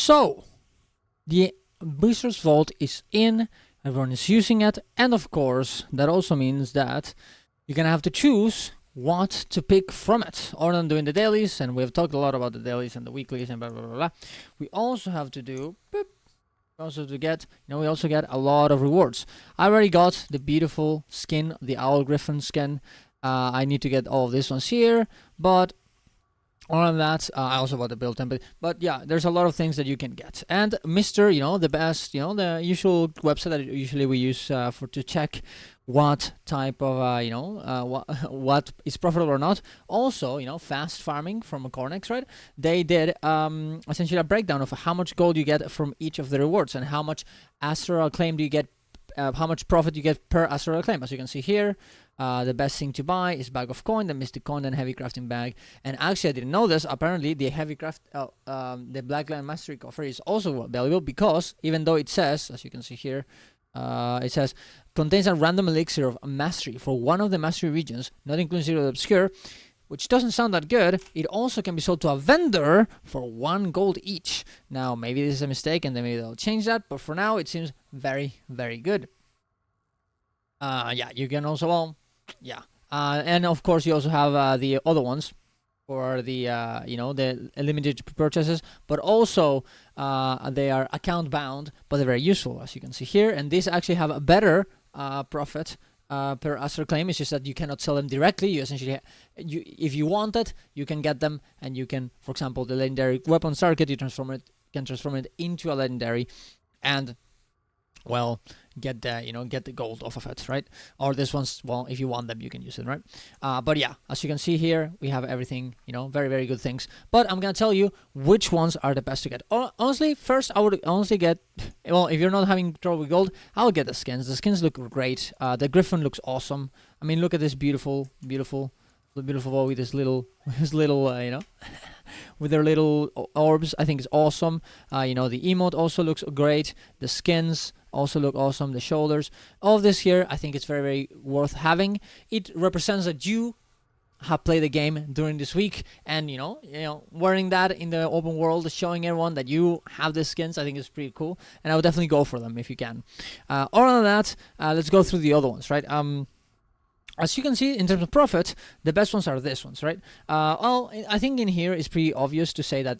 So the Wizard's Vault is in, everyone is using it, and of course that also means that you're gonna have to choose what to pick from it. Other than doing the dailies, and we've talked a lot about the dailies and the weeklies and blah blah blah blah, we also have to do we also get a lot of rewards. I already got the beautiful skin, the Owl Griffin skin. I need to get all of these ones here, but other than that, I also bought the build template. But yeah, there's a lot of things that you can get. And Mr., the best, the usual website that usually we use to check what type of, what is profitable or not. Also, Fast Farming from Cornex, right? They did essentially a breakdown of how much gold you get from each of the rewards and how much Astral Claim do you get, how much profit you get per Astral Claim. As you can see here, the best thing to buy is Bag of Coin, the Mystic Coin, and Heavy Crafting Bag. And actually, I didn't know this. Apparently, the the Blackland Mastery Coffer is also valuable because even though it says, as you can see here, it says contains a random elixir of mastery for one of the mastery regions, not including Zero the Obscure, which doesn't sound that good. It also can be sold to a vendor for 1 gold each. Now, maybe this is a mistake, and then maybe they'll change that. But for now, it seems very, very good. Yeah, you can also, and of course you also have the other ones for the the limited purchases, but also they are account bound, but they're very useful, as you can see here. And these actually have a better profit per Astral Claim. It's just that you cannot sell them directly. You essentially, if you want it, you can get them, and you can, for example, the legendary weapon circuit, you can transform it into a legendary, and well, get the gold off of it, right? Or this one's, well, if you want them, you can use it, right? But yeah, as you can see here, we have everything, very, very good things. But I'm gonna tell you which ones are the best to get. Honestly, first, I would honestly get, well, if you're not having trouble with gold, I'll get the skins. The skins look great. The Griffin looks awesome. I mean, look at this beautiful boy with his little, with their little orbs. I think it's awesome. The emote also looks great. The skins also look awesome. The shoulders, all of this here, I think it's very, very worth having. It represents that you have played the game during this week, and wearing that in the open world, showing everyone that you have the skins, I think is pretty cool, and I would definitely go for them if you can. Other than that, let's go through the other ones, right? As you can see, in terms of profit, the best ones are these ones, right? Well, I think in here it's pretty obvious to say that,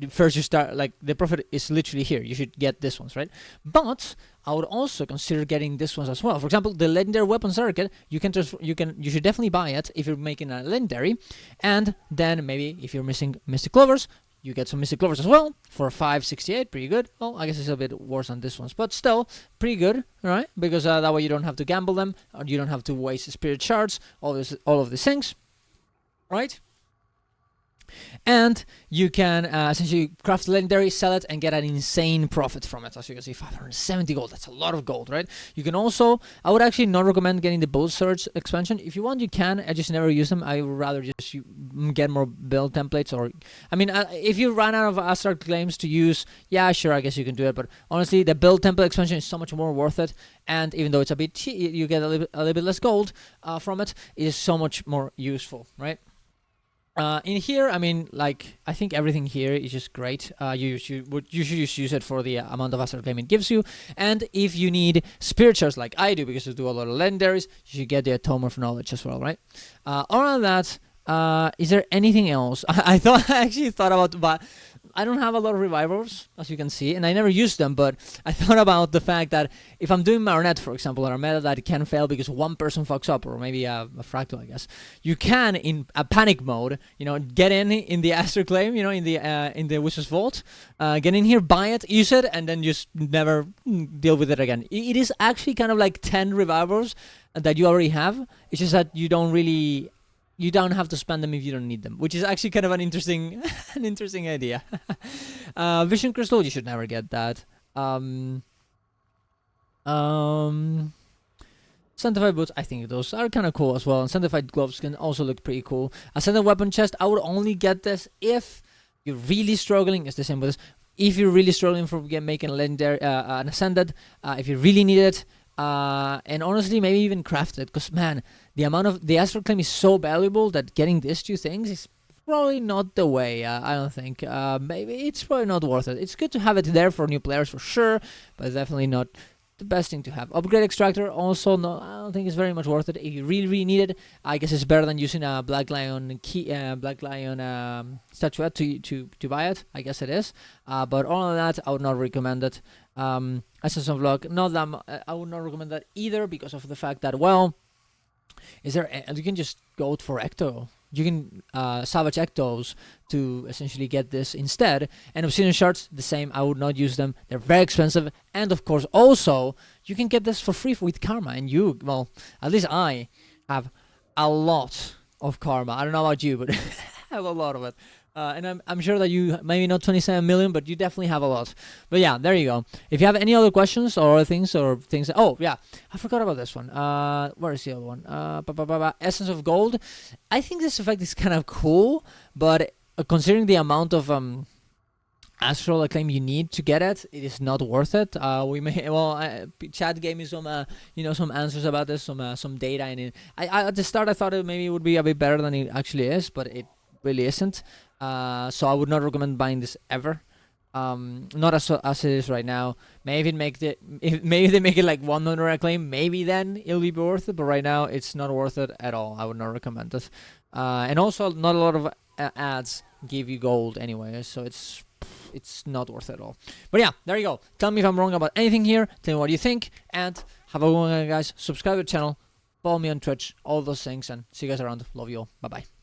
first you start, like, the profit is literally here. You should get these ones, right? But I would also consider getting these ones as well. For example, the legendary weapon circuit, you should definitely buy it if you're making a legendary, and then maybe if you're missing Mystic Clovers, you get some Mystic Clovers as well for 568, pretty good. Well, I guess it's a bit worse than this ones, but still pretty good, right? Because that way you don't have to gamble them, or you don't have to waste spirit shards, all of these things, right? And you can essentially craft legendary, sell it, and get an insane profit from it. As you can see, 570 gold. That's a lot of gold, right? You can also, I would actually not recommend getting the Bull Surge expansion. If you want, you can. I just never use them. I would rather just get more build templates. Or, I mean, if you run out of Astral Claims to use, yeah, sure, I guess you can do it. But honestly, the build template expansion is so much more worth it. And even though it's a bit cheap, you get a little bit less gold from it. It is so much more useful, right? In here, I mean, like, I think everything here is just great. You should just use it for the amount of Astral Claim it gives you. And if you need spirit shards like I do, because you do a lot of legendaries, you should get the Tome of Knowledge as well, right? Other than that, is there anything else? I actually thought about, but I don't have a lot of revivals, as you can see, and I never use them, but I thought about the fact that if I'm doing Marionette, for example, or a meta that can fail because one person fucks up, or maybe a Fractal, I guess, you can, in a panic mode, get in the Astral Claim, in the Wizard's Vault, get in here, buy it, use it, and then just never deal with it again. It is actually kind of like 10 revivals that you already have. It's just that you don't have to spend them if you don't need them, which is actually kind of an interesting idea. Vision Crystal, you should never get that. Sanctified Boots, I think those are kind of cool as well. And Sanctified Gloves can also look pretty cool. Ascended Weapon Chest, I would only get this if you're really struggling. It's the same with this. If you're really struggling for making a legendary, an Ascended, if you really need it, and honestly, maybe even craft it, because man, the amount of the Astral Claim is so valuable that getting these two things is probably not the way. I don't think. Maybe it's probably not worth it. It's good to have it there for new players for sure, but it's definitely not the best thing to have. Upgrade extractor also no, I don't think it's very much worth it. If you really need it, I guess it's better than using a Black Lion statuette to buy it. I guess it is. But other than that, I would not recommend it. Essence of Luck, not that I would not recommend that either because of the fact that, well, you can just go for Ecto. You can salvage Ectos to essentially get this instead. And Obsidian Shards, the same. I would not use them. They're very expensive. And of course, also, you can get this for free with Karma. And well, at least I have a lot of Karma. I don't know about you, but I have a lot of it. And I'm sure that you, maybe not 27 million, but you definitely have a lot. But yeah, there you go. If you have any other questions or things oh yeah, I forgot about this one. Where is the other one? Essence of Gold. I think this effect is kind of cool, but considering the amount of Astral Acclaim you need to get it, it is not worth it. Chat gave me some some answers about this, some data, and at the start I thought maybe it would be a bit better than it actually is, but it really isn't. So I would not recommend buying this ever. Not as it is right now. Maybe maybe they make it like 100 acclaim, maybe then it'll be worth it. But right now it's not worth it at all. I would not recommend it. And also not a lot of ads give you gold anyway, so it's not worth it at all. But yeah, there you go. Tell me if I'm wrong about anything here. Tell me what you think, and have a good one, guys. Subscribe to the channel, follow me on Twitch, all those things, and see you guys around. Love you all. Bye bye.